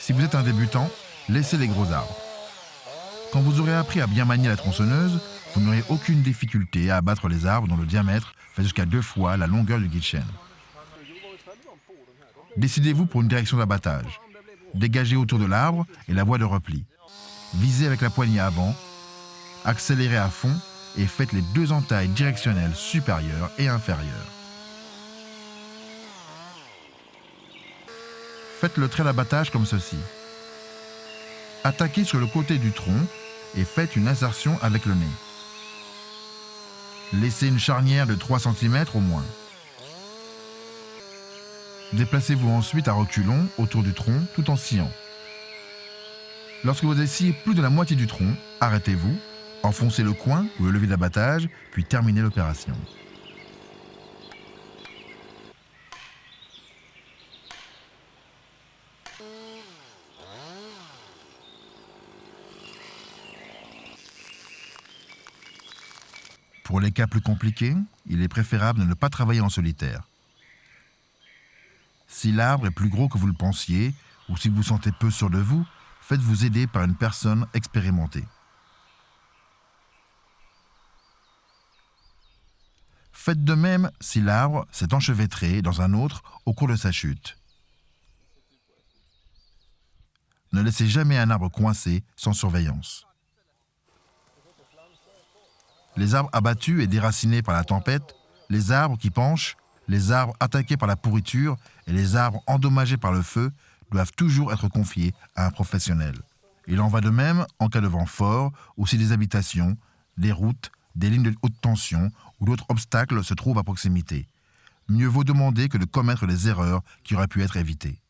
Si vous êtes un débutant, laissez les gros arbres. Quand vous aurez appris à bien manier la tronçonneuse, vous n'aurez aucune difficulté à abattre les arbres dont le diamètre fait jusqu'à 2 fois la longueur du guide chêne. Décidez-vous pour une direction d'abattage. Dégagez autour de l'arbre et la voie de repli. Visez avec la poignée avant, accélérez à fond et faites les 2 entailles directionnelles supérieures et inférieures. Faites le trait d'abattage comme ceci. Attaquez sur le côté du tronc et faites une insertion avec le nez. Laissez une charnière de 3 cm au moins. Déplacez-vous ensuite à reculons autour du tronc tout en sciant. Lorsque vous avez scié plus de la moitié du tronc, arrêtez-vous, enfoncez le coin ou le levier d'abattage, puis terminez l'opération. Pour les cas plus compliqués, il est préférable de ne pas travailler en solitaire. Si l'arbre est plus gros que vous le pensiez, ou si vous vous sentez peu sûr de vous, faites-vous aider par une personne expérimentée. Faites de même si l'arbre s'est enchevêtré dans un autre au cours de sa chute. Ne laissez jamais un arbre coincé sans surveillance. Les arbres abattus et déracinés par la tempête, les arbres qui penchent, les arbres attaqués par la pourriture et les arbres endommagés par le feu doivent toujours être confiés à un professionnel. Il en va de même en cas de vent fort ou si des habitations, des routes, des lignes de haute tension ou d'autres obstacles se trouvent à proximité. Mieux vaut demander que de commettre des erreurs qui auraient pu être évitées.